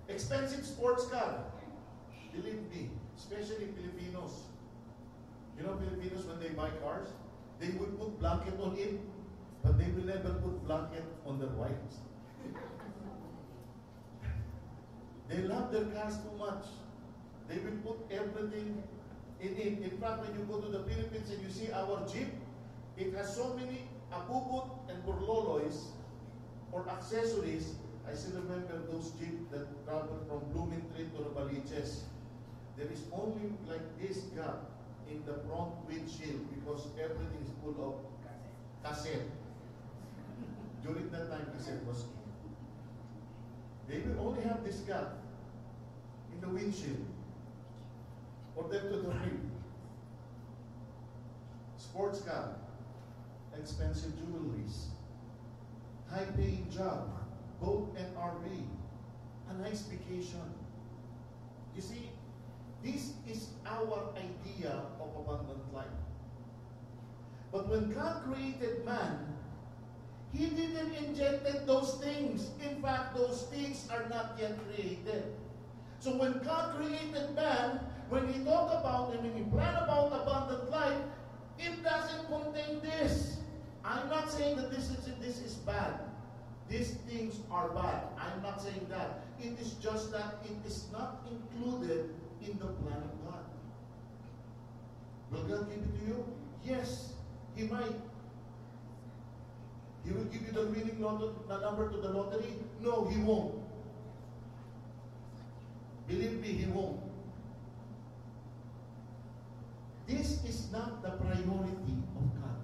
Expensive sports car. Believe me, especially Filipinos. You know Filipinos, when they buy cars, they would put blanket on it, but they will never put blanket on their wives. They love their cars too much. They will put everything in it. In fact, when you go to the Philippines and you see our Jeep, it has so many abubot and burloloys or accessories. I still remember those Jeep that traveled from Bloomington to Novaliches. There is only like this gap in the front windshield because everything is full of cassette. During that time, cassette was king. They will only have this gap in the windshield for them to drive. Sports car, expensive jewelries, high-paying job, boat and RV, a nice vacation. You see, this is our idea of abundant life. But when God created man, He didn't inject those things. In fact, those things are not yet created. So when God created man, when He talked about and when He planned about abundant life, it doesn't contain this. I'm not saying that this is bad. These things are bad. I'm not saying that. It is just that it is not included in the plan of God. Will God give it to you? Yes, He might. He will give you the winning number to the lottery? No, He won't. Believe me, He won't. This is not the priority of God.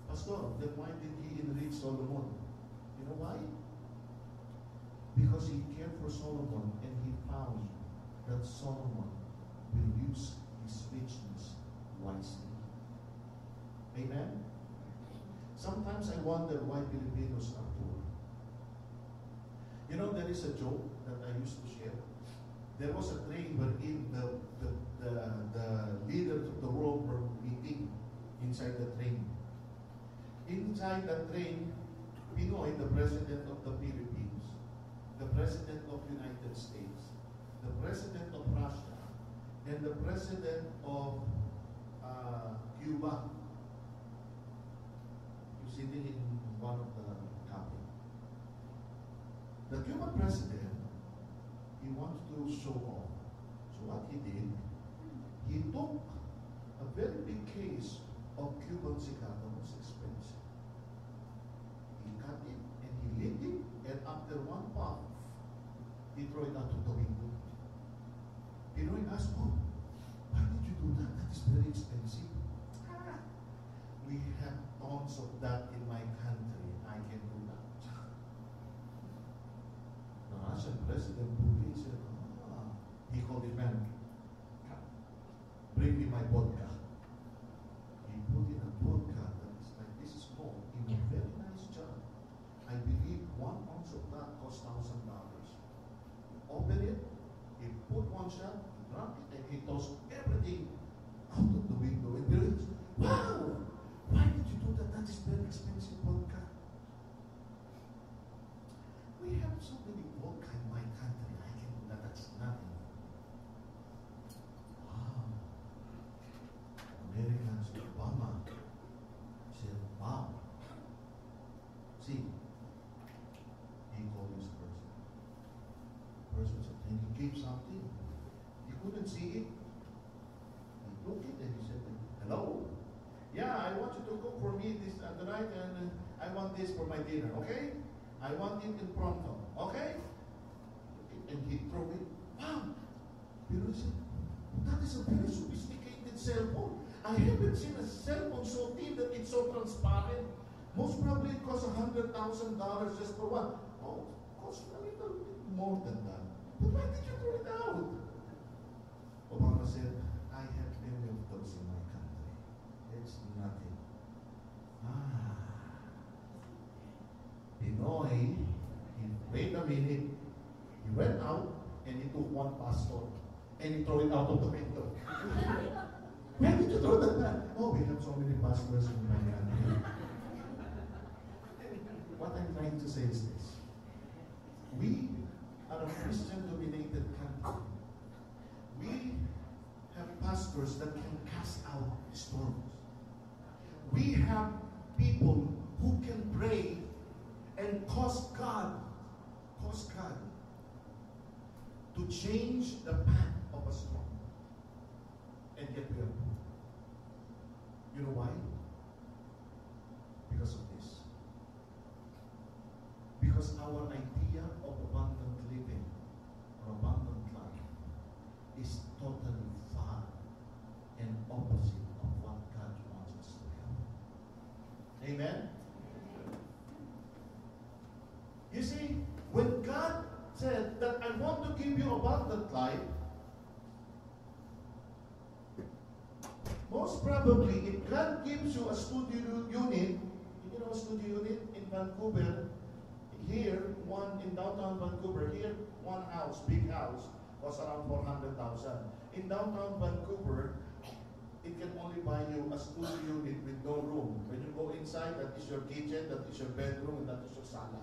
Pastor, then why did He enrich Solomon? You know why? Because He cared for Solomon and He found that Solomon will use his richness wisely. Amen? Sometimes I wonder why Filipinos are poor. You know, there is a joke that I used to share. There was a train wherein the leaders of the world were meeting inside the train. Inside the train, Pinoy, the President of the Philippines, the President of the United States, the President of Russia, and the President of Cuba, sitting in one of the cabin. The Cuban president, he wants to show off. So what he did, he took a very big case of Cuban cigar that was expensive. He cut it and he lit it, and after one puff, he threw it out of the window. Pinoy asked, "Oh, why did you do that? That is very expensive." We have tons of that in my country. I can do that. The Russian President Putin said, he called his man, "Bring me my vodka." He put in a vodka that is like this small in a very nice jar. I believe 1 ounce of that cost $1,000. Open it, he put one shot, he drank it, and he tossed everything out of the window. And there is, wow! Why did you do that? That is very expensive vodka. We have so many vodka in my country. I can do that. That's nothing. Wow. Americans, Obama said, wow. See, he called this person. The person said, "Can you keep something?" He couldn't see it. He took it and he said, "Hello? Yeah, I want you to cook for me this tonight, and I want this for my dinner, okay? I want it in pronto, okay?" And he threw it. Wow! People said, "That is a very sophisticated cell phone. I haven't seen a cell phone so thin that it's so transparent. Most probably it costs $100,000 just for one." "Oh, it costs a little bit more than that. But why did you throw it out?" Obama said, "I have many of those in my country. It's nothing." Pinoy, wait a minute. He went out and he took one pastor and he threw it out of the window. "Where did you throw that man?" "Oh, we have so many pastors in my country." What I'm trying to say is this. We are a Christian-dominated country. We have pastors that can cast out storms. We have people who can pray and cause God to change the path of a storm. And yet we are poor. You know why? Because of this. Because our idea of abundant living or abundant life is totally far and opposite of what God wants us to have. Amen? You see, when God said that I want to give you abundant life, most probably if God gives you a studio unit, you know a studio unit in Vancouver, here, one in downtown Vancouver, here, one house, big house, was around 400,000. In downtown Vancouver, it can only buy you a studio unit with no room. When you go inside, that is your kitchen, that is your bedroom, and that is your sala.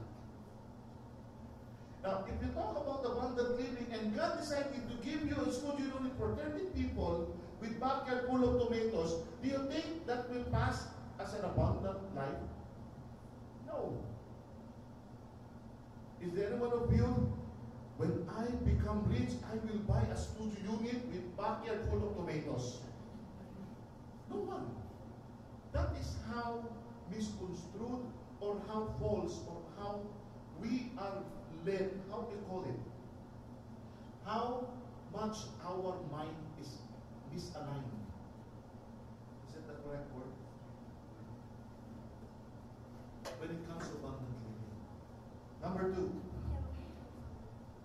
Now, if you talk about abundant living, and God decided to give you a studio unit for 30 people with backyard full of tomatoes, do you think that will pass as an abundant life? No. Is there anyone of you, when I become rich, I will buy a studio unit with backyard full of tomatoes? No one. That is how misconstrued or how false or how we are led, how do you call it? How much our mind is misaligned. Is that the correct word? When it comes to abundant living. Number 2.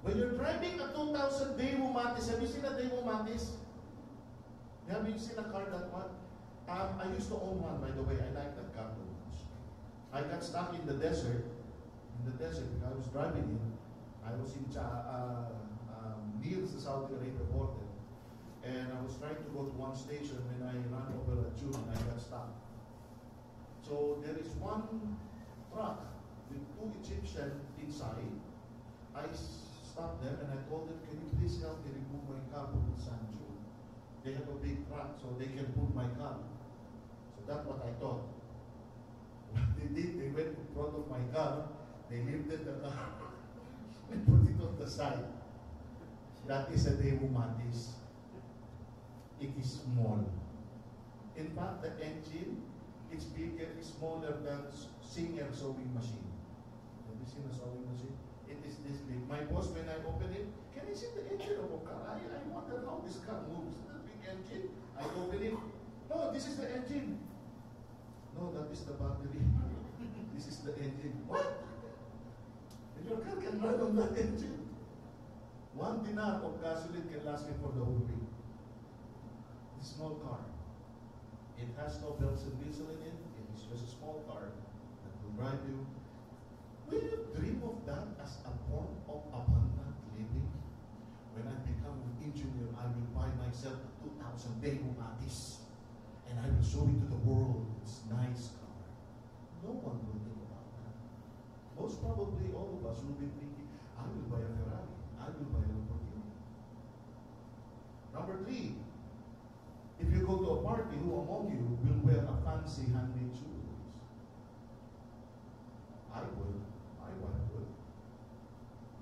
When you're driving a 2000 Daewoo Matis, have you seen a Daewoo Matis? Have you seen a car that one? I used to own one, by the way. I like that car very much. I got stuck in the desert. Because I was driving in. I was in near the Saudi Arabia border. And I was trying to go to one station when I ran over a tube and I got stuck. So there is one truck with 2 Egyptians inside. I stopped them and I told them, can you please help me remove my car from the sand dune? They have a big truck so they can put my car. So that's what I thought. What they did, they went in front of my car, they lifted the car and put it on the side. That is a Daewoo Matis. It is small. In fact, the engine is bigger, is smaller than Singer sewing machine. Have you seen a sewing machine? It is this big. My boss, when I open it, can I see the engine of a car? I wonder how this car moves. The big engine. I open it. No, this is the engine. No, that is the battery. This is the engine. What? And your car can run on that engine. 1 dinar of gasoline can last me for the whole week. It's a small car. It has no bells and whistles in it. It is just a small car that will drive you. Will you dream of that as a form of abundant living? When I become an engineer, I will buy myself a 2000 Daewoo Matis and I will show it to the world. It's a nice car. No one will think about that. Most probably all of us will be thinking, I will buy a Ferrari. I will buy a Lamborghini. Number 3, if you go to a party, who among you will wear a fancy handmade jewelry? I would. My wife would.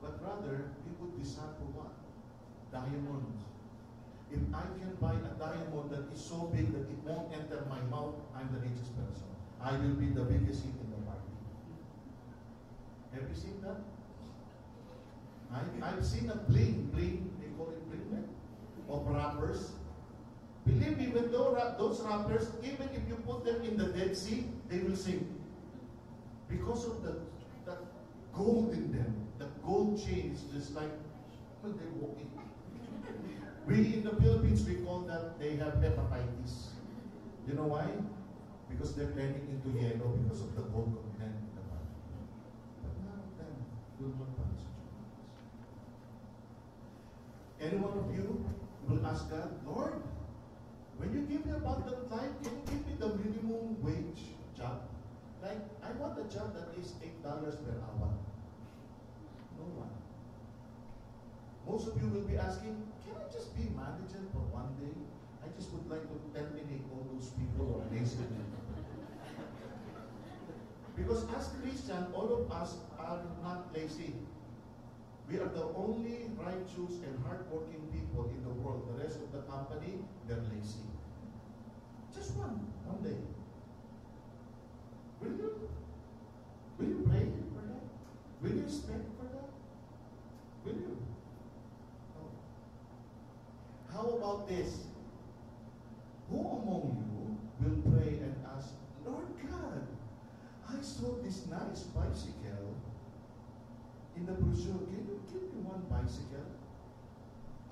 But rather, we would decide for what? Diamonds. If I can buy a diamond that is so big that it won't enter my mouth, I'm the richest person. I will be the biggest seat in the party. Have you seen that? I've seen a bling, they call it bling, of rappers. Believe me, when those rappers, even if you put them in the Dead Sea, they will sing. Because of that gold in them. The gold chain is just like when they walk in. We in the Philippines, we call that they have hepatitis. You know why? Because they're turning into yellow because of the gold content in the body. But none of them will not pass. Any one of you will ask God, Lord, when you give me abundant life, can you give me the minimum wage job? Like, I want a job that is $8 per hour. No one. Most of you will be asking, can I just be manager for one day? I just would like to terminate all those people who are lazy. Because as Christians, all of us are not lazy. We are the only righteous and hardworking people in the world. The rest of the company, they're lazy. Just one day. Will you? Will you pray for that? Will you expect for that? Will you? No. How about this? Who among you will pray and ask, Lord God, I saw this nice bicycle in the brochure. Can you give me one bicycle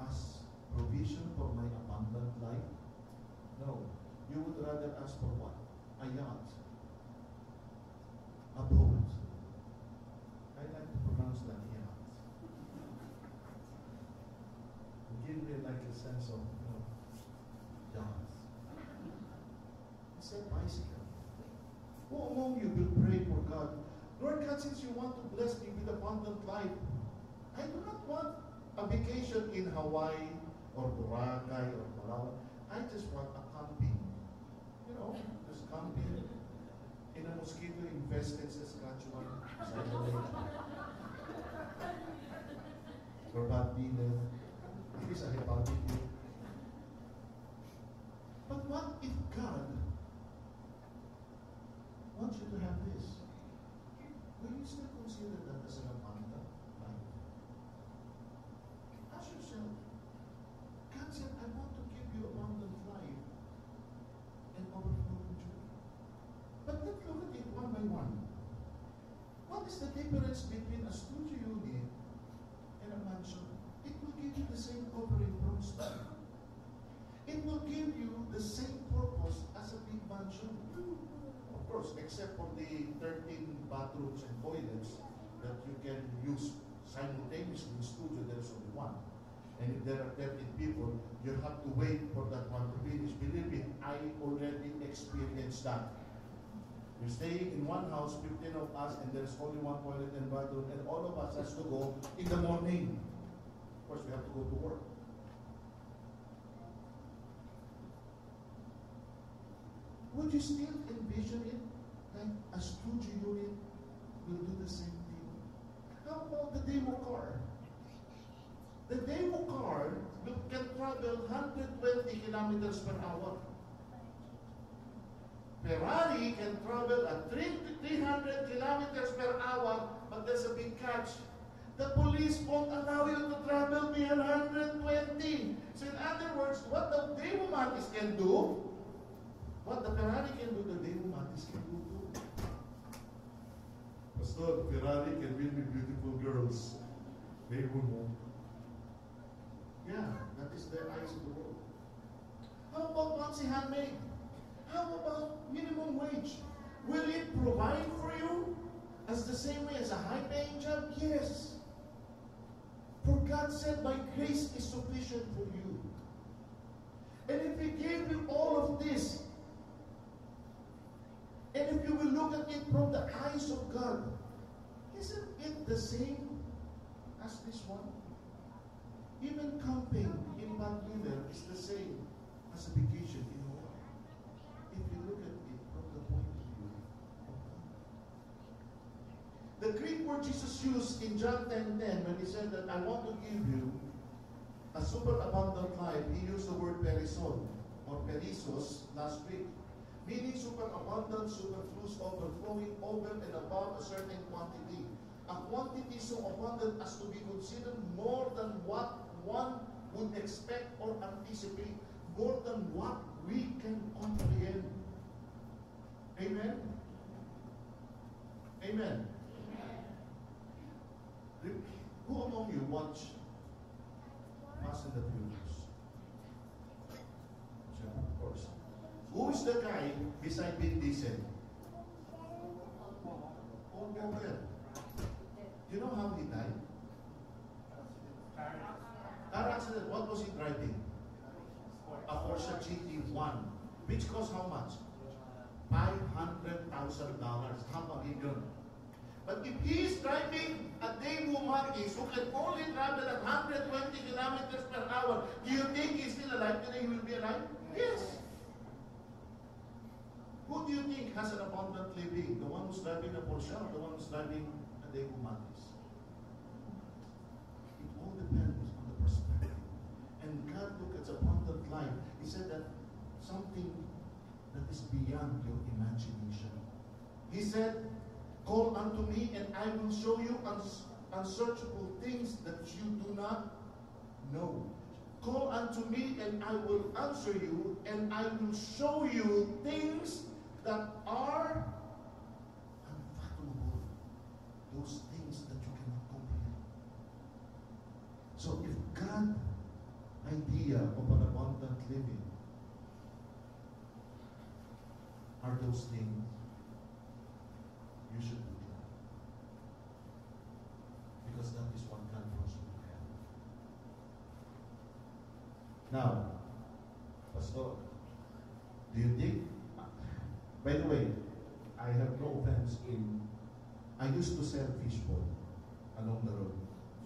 as provision for my abundant life? No. You would rather ask for what? A yacht. A boat. I like to pronounce that yacht. Give me like a sense of, yacht. It's a bicycle. Who among you will pray for God? Lord God, since you want to bless me with abundant life, I do not want a vacation in Hawaii or Boracay or Palawan. I just want a camping. Just camping in a mosquito-infested Saskatchewan, or Batmina. It is a barbecue. But what if God wants you to have this? Will you still consider that as an abundant life? Ask yourself, God said, I want to give you abundant life and overflowing joy. But let's look at it one by one. What is the difference between a studio unit and a mansion? It will give you the same covering prospect. It will give you the same purpose as a big mansion. Of course, except for the 13 bathrooms and toilets that you can use simultaneously in studio, there is only one. And if there are 13 people, you have to wait for that one to finish. Believe me, I already experienced that. You're staying in one house, 15 of us, and there's only one toilet and bathroom, and all of us has to go in the morning. Of course, we have to go to work. Would you still envision it like a studio unit will do the same thing? How about the demo car? The demo car can travel 120 kilometers per hour. Ferrari can travel at 300 kilometers per hour, but there's a big catch. The police won't allow you to travel beyond 120. So in other words, what the demo mantis can do, what the Ferrari can do, the demo mantis can do too. Pastor, Ferrari can win with beautiful girls. They won't. Yeah, that is the eyes of the world. How about fancy handmade? How about minimum wage? Will it provide for you as the same way as a high-paying job? Yes. For God said, my grace is sufficient for you. And if He gave you all of this, and if you will look at it from the eyes of God, isn't it the same as this one? Even camping in Batmina is the same as a vacation in Hawaii. If you look at it from the point of view of God. The Greek word Jesus used in John 10:10 when He said that I want to give you a super abundant life, He used the word perison or perisos last week, meaning super abundant, superfluous, overflowing, over and above a certain quantity. A quantity so abundant as to be considered more than what one would expect or anticipate, more than what we can comprehend. Amen? Amen. Amen. Who among you watch Fast and the Furious? Sure, of course. Who is the guy beside Vin Diesel? Paul Walker. You know how he died? Car accident. What was he driving? A Porsche GT1. Which cost how much? $500,000. Half a million. But if he is driving a Daewoo Matis who can only travel at 120 kilometers per hour, do you think he's still alive today? He will be alive? Yes. Who do you think has an abundant living? The one who's driving a Porsche or the one who's driving a Daewoo Matis? It all depends on the perspective. And God looked at abundant life. He said that something that is beyond your imagination. He said, call unto me and I will show you unsearchable things that you do not know. Call unto me and I will answer you and I will show you things that are unfathomable. Those things that you cannot comprehend. So if God's idea of an abundant living are those things, you should be glad. Because that is what God wants you to have. Now, Pastor, do you think, by the way, I have no offense in, I used to sell fishbowl along the road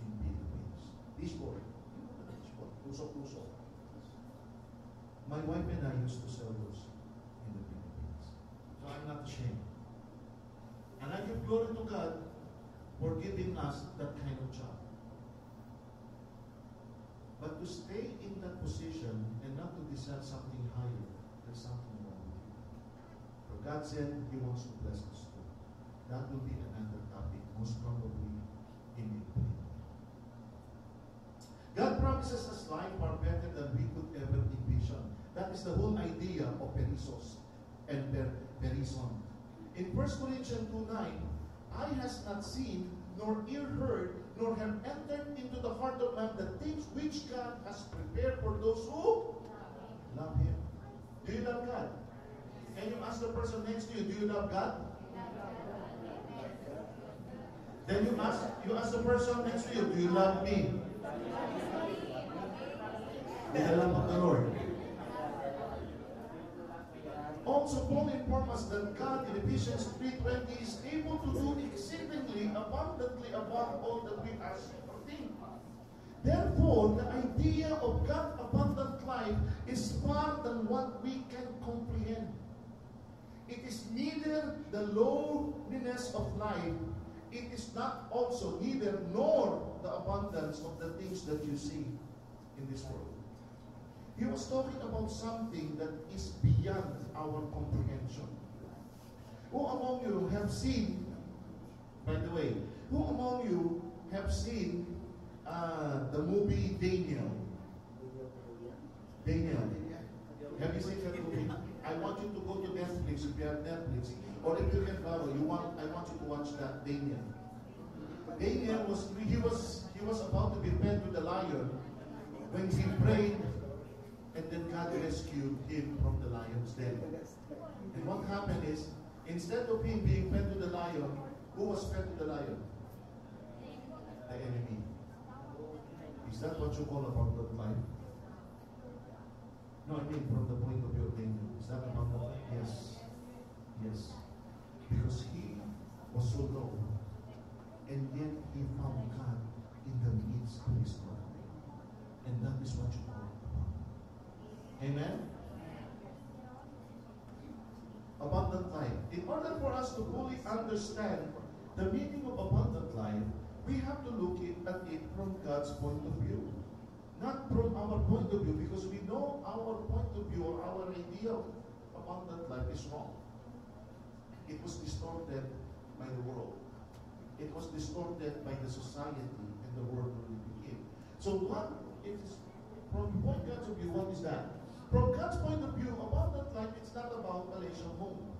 in Philippines. Fishbowl. You know the fishbowl. Puso-puso. My wife and I used to sell those in the Philippines. So I'm not ashamed. And I give glory to God for giving us that kind of job. But to stay in that position and not to desire something higher, there's something wrong with you. For God said He wants to bless us too. That will be another topic, most probably in April. God promises us life far better than we could ever envision. That is the whole idea of perizos and perizon. In 1 Corinthians 2:9, eye has not seen, nor ear heard, nor have entered into the heart of man the things which God has prepared for those who love Him. Do you love God? Can you ask the person next to you, do you love God? Then you ask the person next to you, do you love me? With the love of the Lord. Also, Paul informed us that God in Ephesians 3:20 is able to do exceedingly abundantly above all that we ask or think. Therefore, the idea of God's abundant life is far than what we can comprehend. It is neither the lowliness of life, it is not also neither nor the abundance of the things that you see in this world. He was talking about something that is beyond our comprehension. Who among you have seen, by the way, who among you have seen the movie Daniel? Daniel. Have you seen that movie? I want you to go to Netflix if you have Netflix. Or if you can borrow, I want you to watch that Daniel. Daniel was about to be fed to the lion when he prayed. And then God rescued him from the lion's den. And what happened is, instead of him being fed to the lion, who was fed to the lion? The enemy. Is that what you call abundant life? No, I mean from the point of view of Daniel. Is that abundant life? Yes. Yes. Because he was so low. And yet he found God in the midst of his life. And that is what you call abundant. Amen? Abundant life. In order for us to fully understand the meaning of abundant life, we have to look at it from God's point of view. Not from our point of view, because we know our point of view or our idea of abundant life is wrong. It was distorted by the world. It was distorted by the society and the world we live in. So what it is, from God's view, what is that? From God's point of view, abundant life, it's not about palatial home.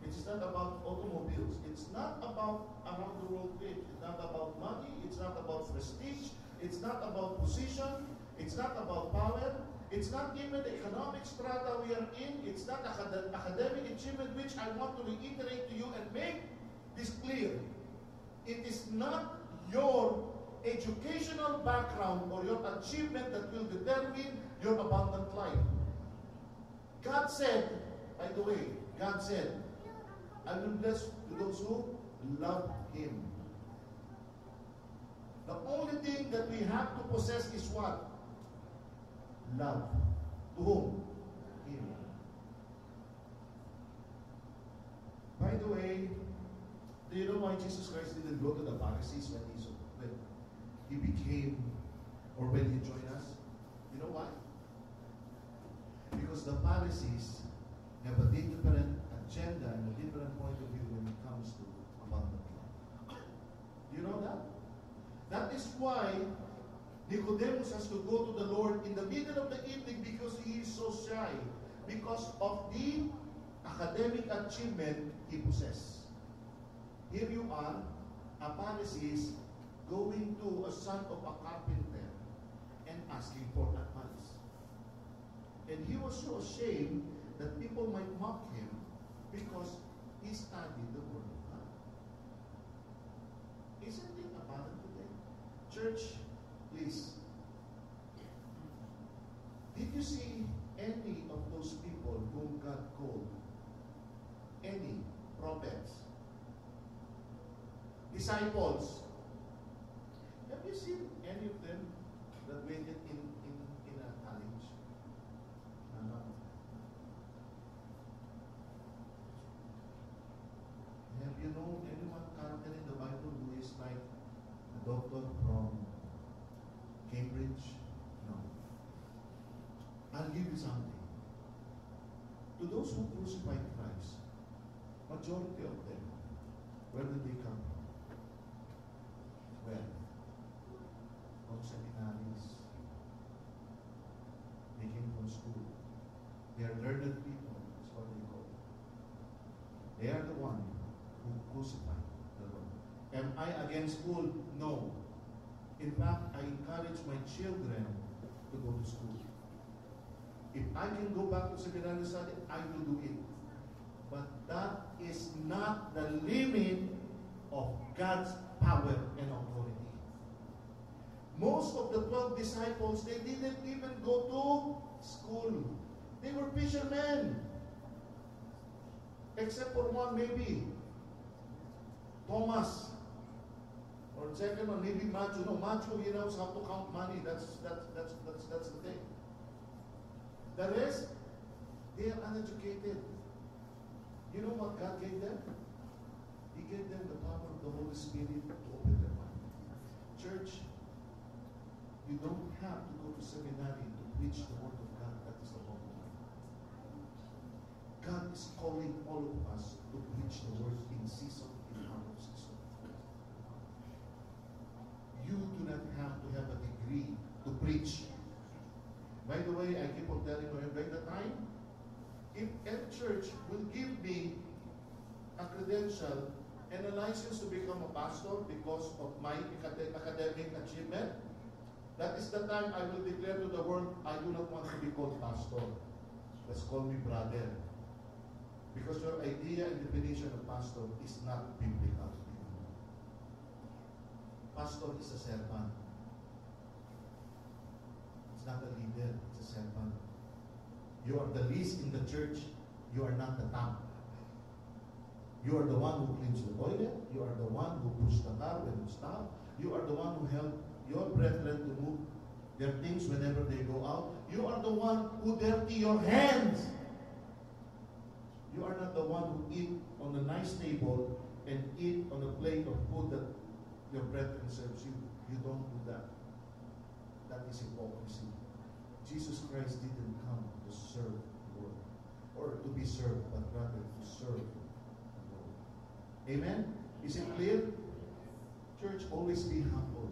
It's not about automobiles. It's not about around the world trip. It's not about money. It's not about prestige. It's not about position. It's not about power. It's not even the economic strata we are in. It's not academic achievement, which I want to reiterate to you and make this clear. It is not your educational background or your achievement that will determine your abundant life. God said, by the way, God said, I will bless to those who love Him. The only thing that we have to possess is what? Love. To whom? Him. By the way, do you know why Jesus Christ didn't go to the Pharisees when he became, or when he joined us? You know why? Because the Pharisees have a different agenda and a different point of view when it comes to abundant life. Do you know that? That is why Nicodemus has to go to the Lord in the middle of the evening because he is so shy, because of the academic achievement he possesses. Here you are, a Pharisee going to a son of a carpenter and asking for advice. And he was so ashamed that people might mock him because he studied the Word of God. Isn't it apparent today? Church, please. Did you see any of those people whom God called? Any prophets? Disciples? Have you seen any of them that waited in a college? Have you known anyone character in the Bible who is like a doctor from Cambridge? No. I'll give you something. To those who crucified Christ, majority of them, where did they come from? Where? From seminaries. They came from school. They are learned people. That's what they call it. They are the one who crucified the Lord. Am I against school? No. In fact, I encourage my children to go to school. If I can go back to seminary study, I will do it. But that is not the limit of God's power and authority. Most of the 12 disciples, they didn't even go to school. They were fishermen. Except for one, maybe Thomas. Or second one, maybe Matthew. No, Matthew, he knows how to count money. That's the thing. The rest, they are uneducated. You know what God gave them? He gave them the power of the Holy Spirit to open their mind. Church, you don't have to go to seminary to preach the Word of God. That is the wrong way. God is calling all of us to preach the Word in season, in out of season. You do not have to have a degree to preach. By the way, I keep on telling you, by the time, if any church will give me a credential and a license to become a pastor because of my academic achievement, that is the time I will declare to the world, I do not want to be called pastor. Let's call me brother. Because your idea and definition of pastor is not biblical. Pastor is a servant. It's not a leader, it's a servant. You are the least in the church. You are not the top. You are the one who cleans the toilet. You are the one who pushes the car when you stop. You are the one who helps your brethren to move their things whenever they go out. You are the one who dirty your hands. You are not the one who eat on a nice table and eat on a plate of food that your brethren serves you. You don't do that. That is hypocrisy. Jesus Christ didn't come to serve the world or to be served, but rather to serve the Lord. Amen? Is it clear? Church, always be humble.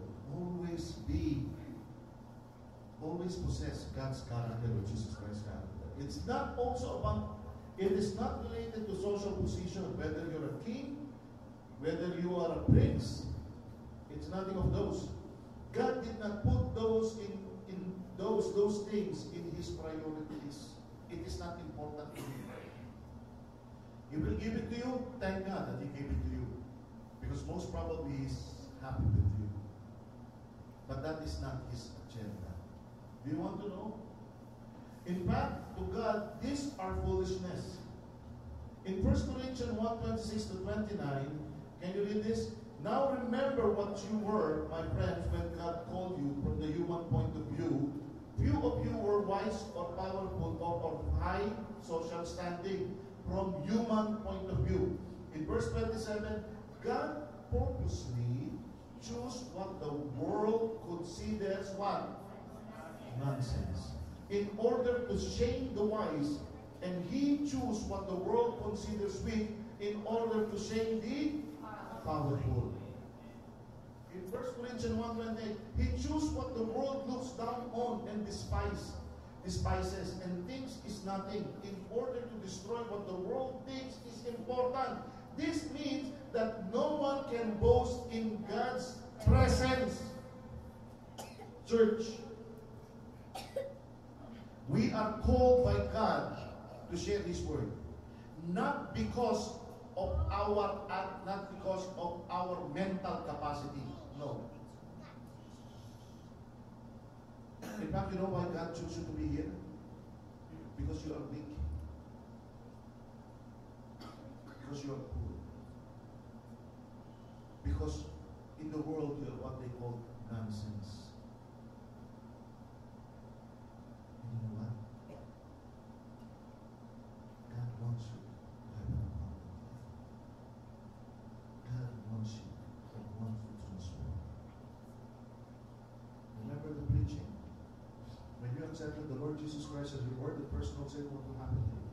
Always possess God's character or Jesus Christ's character. It's not also about, it is not related to social position, whether you're a king, whether you are a prince. It's nothing of those. God did not put those those things in His priorities. It is not important to Him. He will give it to you. Thank God that He gave it to you, because most probably He's happy with you. But that is not His agenda. Do you want to know? In fact, to God, these are foolishness. In 1 Corinthians 1:26 to 29, can you read this? Now remember what you were, my friends, when God called you from the human point of view. Few of you were wise or powerful or of high social standing from human point of view. In verse 27, God purposely chose what the world considers what? Nonsense. In order to shame the wise, and He chose what the world considers weak in order to shame the powerful. In 1 Corinthians 1:28, He chose what the world looks down on and despises, and thinks is nothing, in order to destroy what the world thinks is important. This means that no one can boast in God's presence. Church, we are called by God to share His word, not because of our mental capacity. No. In fact, you know why God chose you to be here? Because you are weak. Because you are poor. Because in the world you are what they call nonsense. And you know what? God wants you to have an abundant life. God wants you to transform. Remember the preaching? When you accepted the Lord Jesus Christ as your Lord and personal Savior, what will happen to you?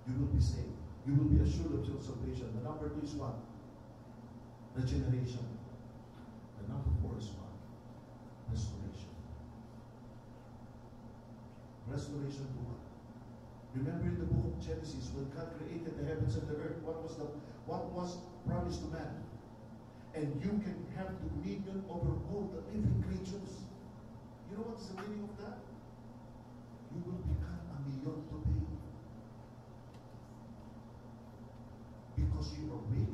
You will be saved. You will be assured of your salvation. The number 2 is what? Regeneration. The number 4 is what? Restoration. Restoration to what? Remember in the book of Genesis, when God created the heavens and the earth, what was promised to man? And you can have dominion over all the living creatures. You know what's the meaning of that? You will become a million today. Because you are weak,